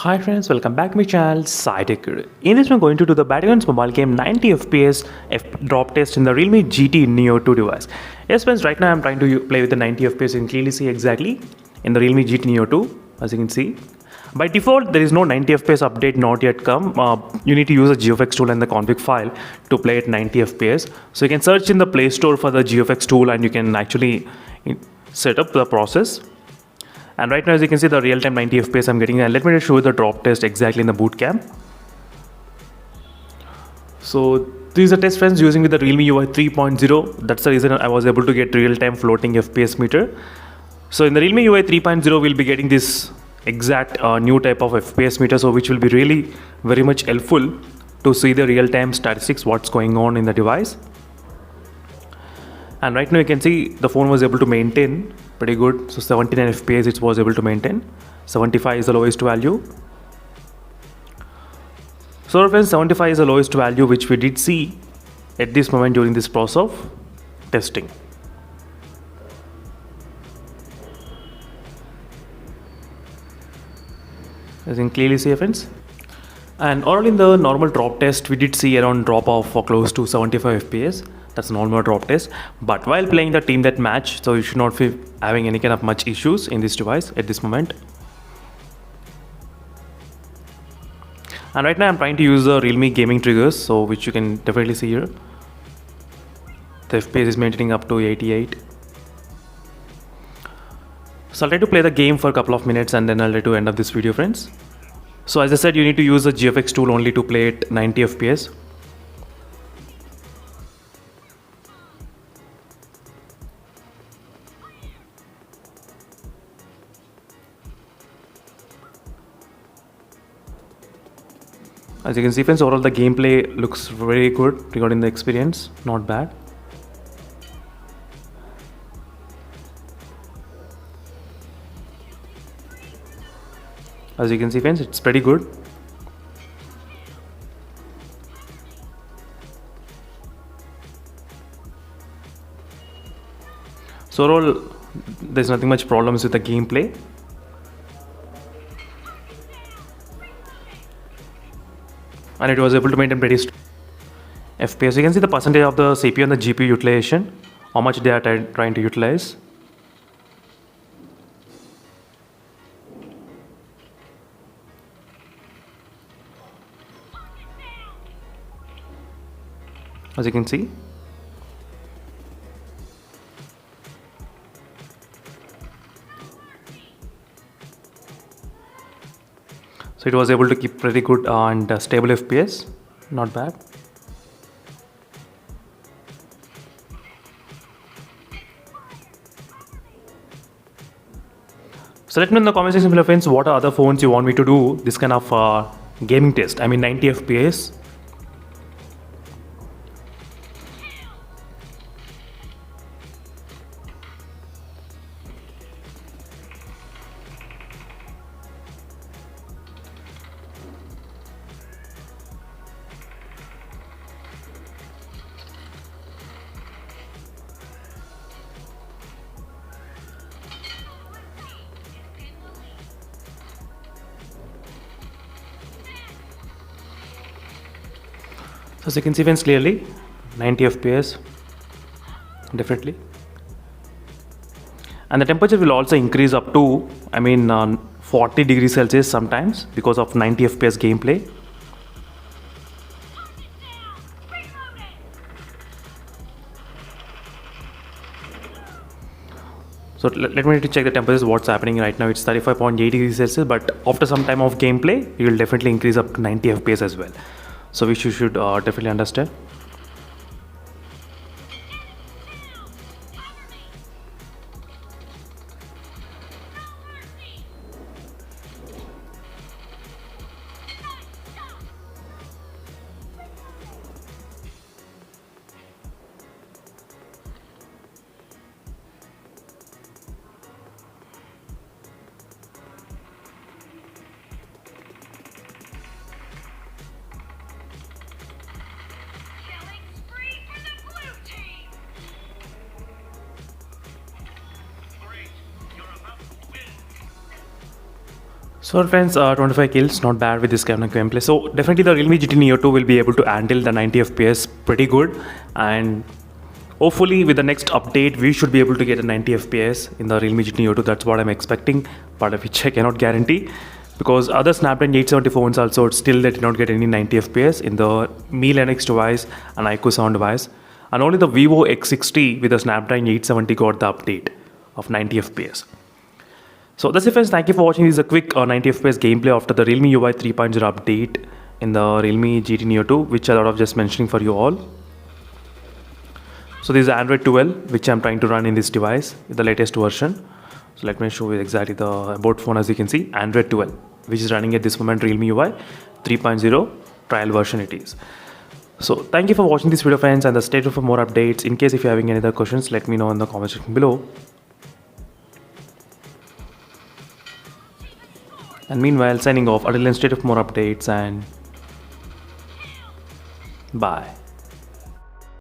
Hi friends, welcome back to my channel SciTech. In this, we're going to do the Battlegrounds mobile game 90 FPS drop test in the Realme GT Neo 2 device. Yes friends, right now I'm trying to play with the 90 FPS. You can clearly see exactly in the Realme GT Neo 2, as you can see. By default, there is no 90 FPS update not yet come. You need to use a GFX tool and the config file to play at 90 FPS. So you can search in the Play Store for the GFX tool and you can actually set up the process. And right now, as you can see, the real-time 90 FPS I'm getting. And let me just show you the drop test exactly in the boot camp. So this is a test, friends, using with the Realme UI 3.0. That's the reason I was able to get real-time floating FPS meter. So in the Realme UI 3.0, we'll be getting this exact new type of FPS meter, so which will be really very much helpful to see the real-time statistics, what's going on in the device. And right now you can see the phone was able to maintain pretty good. So 79 FPS it was able to maintain. 75 is the lowest value. So friends, 75 is the lowest value which we did see at this moment during this process of testing. As you can clearly see, friends. And all in the normal drop test, we did see around drop of close to 75 FPS. That's a normal drop test. But while playing the team that match, so you should not be having any kind of much issues in this device at this moment. And right now I'm trying to use the Realme gaming triggers, so which you can definitely see here. The FPS is maintaining up to 88. So I'll try to play the game for a couple of minutes and then I'll try to end up this video, friends. So as I said, you need to use the GFX tool only to play at 90 FPS. As you can see, friends, overall the gameplay looks very good regarding the experience, not bad. As you can see, friends, it's pretty good. So overall, there's nothing much problems with the gameplay. And it was able to maintain pretty FPS. You can see the percentage of the CPU and the GPU utilization, how much they are trying to utilize. As you can see. So it was able to keep pretty good and stable FPS, not bad. So let me know in the comment section below, friends, what are other phones you want me to do this kind of gaming test. I mean 90 FPS. So as you can see, friends, clearly 90 FPS, definitely. And the temperature will also increase up to 40 degrees Celsius sometimes because of 90 FPS gameplay. So let me check the temperatures, what's happening right now. It's 35.8 degrees Celsius, but after some time of gameplay, it will definitely increase up to 90 FPS as well. So which you should definitely understand. So friends, 25 kills, not bad with this kind of gameplay. So definitely the Realme GT Neo 2 will be able to handle the 90 FPS pretty good, and hopefully with the next update we should be able to get a 90 FPS in the Realme GT Neo 2. That's what I'm expecting, but which I cannot guarantee, because other Snapdragon 870 phones also still they did not get any 90 FPS in the Mi Linux device and iQOO sound device, and only the Vivo X60 with the Snapdragon 870 got the update of 90 FPS. So that's it friends, thank you for watching. This is a quick 90 FPS gameplay after the Realme UI 3.0 update in the Realme GT Neo 2, which I thought of just mentioning for you all. So this is Android 12, which I'm trying to run in this device, the latest version. So let me show you exactly the about phone. As you can see, Android 12, which is running at this moment Realme UI 3.0 trial version it is. So thank you for watching this video friends, and stay tuned for more updates. In case if you're having any other questions, let me know in the comment section below. And meanwhile, signing off. Until then, stay tuned for more updates, and bye.